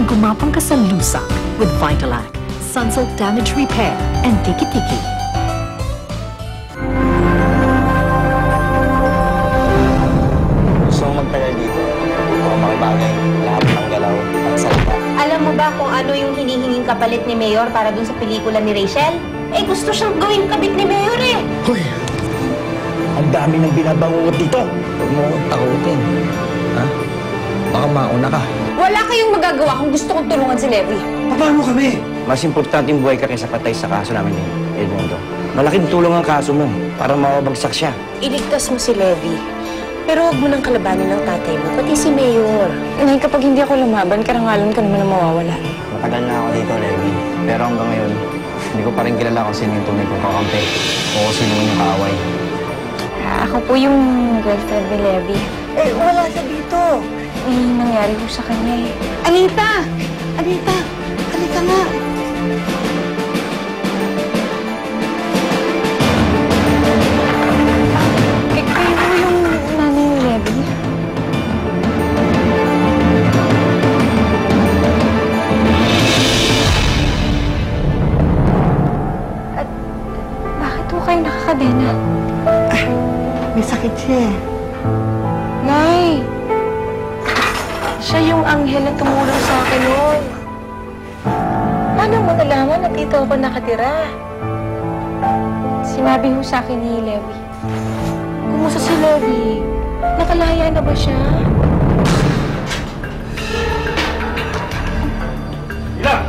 gumapang ka sa lusak with Vitalac, Sunsilk Damage Repair, and Tiki-Tiki. Gusto mong magtagal dito? Baka makibagay, lahat ng galaw at salita. Alam mo ba kung ano yung hinihinging kapalit ni Mayor para dun sa pelikula ni Rachel? Eh, gusto siyang gawin kabit ni Mayor eh! Hoy! Ang dami ng binabangungot dito! Huwag mo akong takutin. Ha? Baka mauna ka. Wala kayong magagawa kung gusto kong tulungan si Levi. Paano kami? Mas importante yung buhay ka kaysa patay sa kaso namin ni Edmundo. Malaking tulong ang kaso mo para mawabagsak siya. Iligtas mo si Levi. Pero huwag mo nang kalabanin ng tatay mo, pati si Mayor. Nay, kapag hindi ako lumaban, karangalan ka naman na mawawala. Matagal na ako dito, Levi. Pero hanggang ngayon, hindi ko pa rin kilala kung sino yung tunay kong kakampi o kung sino yung kaaway. Ako po yung girlfriend ni Levi. Eh, wala siya dito. May nangyari po sa kanya eh. Anita! Anita! Halika nga! Kayo po yung nanay ni Levi? At bakit po kayo nakakadena? May sakit siya eh. Nay! Siya yung anghel na tumulong sa akin noon. Paano mo nalaman na dito ako nakatira? Sinabi ho sa akin ni Levi. Kumusta si Levi? Nakalaya na ba siya? Ilang!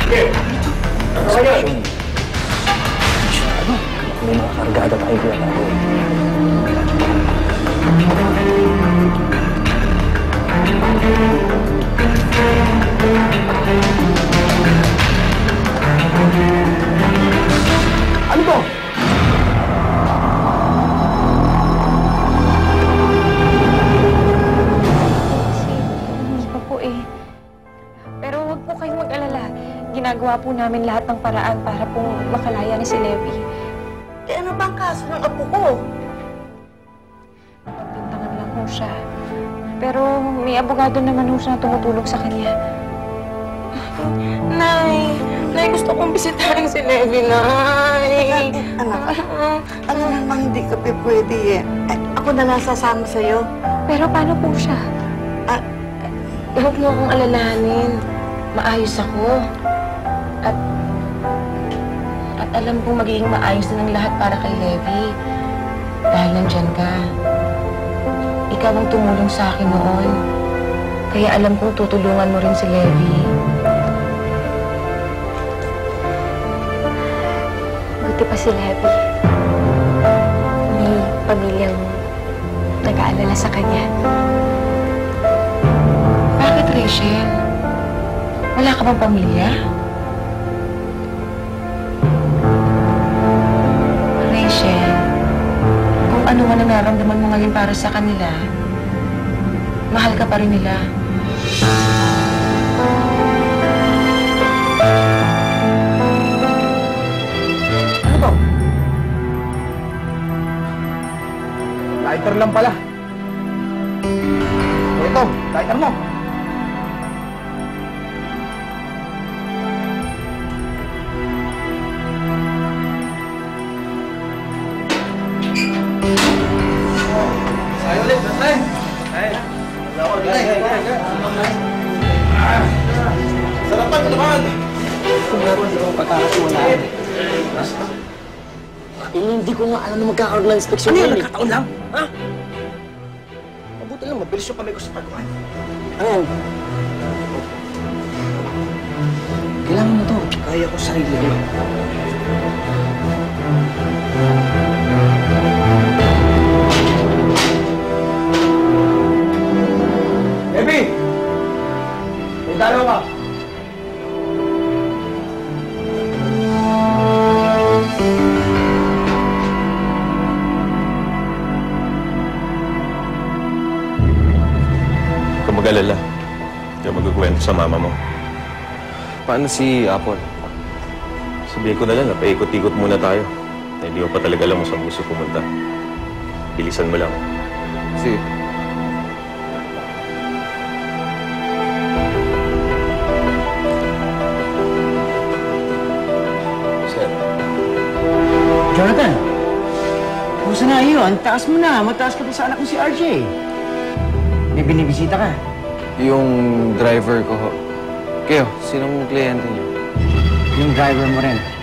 Sige! Ano ba yan? May mga kargada tayo pinatago. Ano to? Hindi pa po eh. Pero huwag po kayong mag-alala. Ginagawa po namin lahat ng paraan para pong makalaya ni si Levi. Eh, ano ba ang kaso ng apo ko? Pagbintangan lang ho siya. Pero may abogado naman ho siya na tumutulong sa kanya. Nay! Nay, gusto kong bisitahin si Levi, Nay! Anak, ano namang hindi ka pwede eh. Ako na lang sasama sa'yo. Pero paano po siya? Huwag mo akong alalahanin. Maayos ako. At alam kong magiging maayos na ng lahat para kay Levi. Dahil nandyan ka. Ikaw ang tumulong sa akin noon. Kaya alam kong tutulungan mo rin si Levi. Buti pa si Levi. May pamilyang nag-aalala sa kanya. Bakit, Rachel? Wala ka bang pamilya? Rachel, kung ano man ang nararamdaman mo ngayon para sa kanila, mahal ka pa rin nila. Ano to? Lighter lang pala. Ito, lighter mo. Sarapan ko naman! Kung meron di akong pagkakasulaan. Hindi ko nga alam na magkakaroon ng inspeksyon. Ano yan? Nagkataon lang? Ha? Mabuti lang, mabilis yung kamay ko sa pagkuhan. Ano yan? Kailangan mo to. Kaya ko sarili ko. Ebi! May dalawa ka. Huwag mag-alala. Hindi ako magkukwento sa mama mo. Paano si Apple? Sabihin ko na lang, paikot-ikot muna tayo. Na hindi ko pa talaga alam kung saan gusto pumunta. Bilisan mo lang. Sige. Jonathan, kumusta na iyo? Ang taas mo na. Mataas ka pa sa anak mo si RJ. May binibisita ka. Yung driver ko ho. Kayo, sinong kliyente niyo? Yung driver mo rin.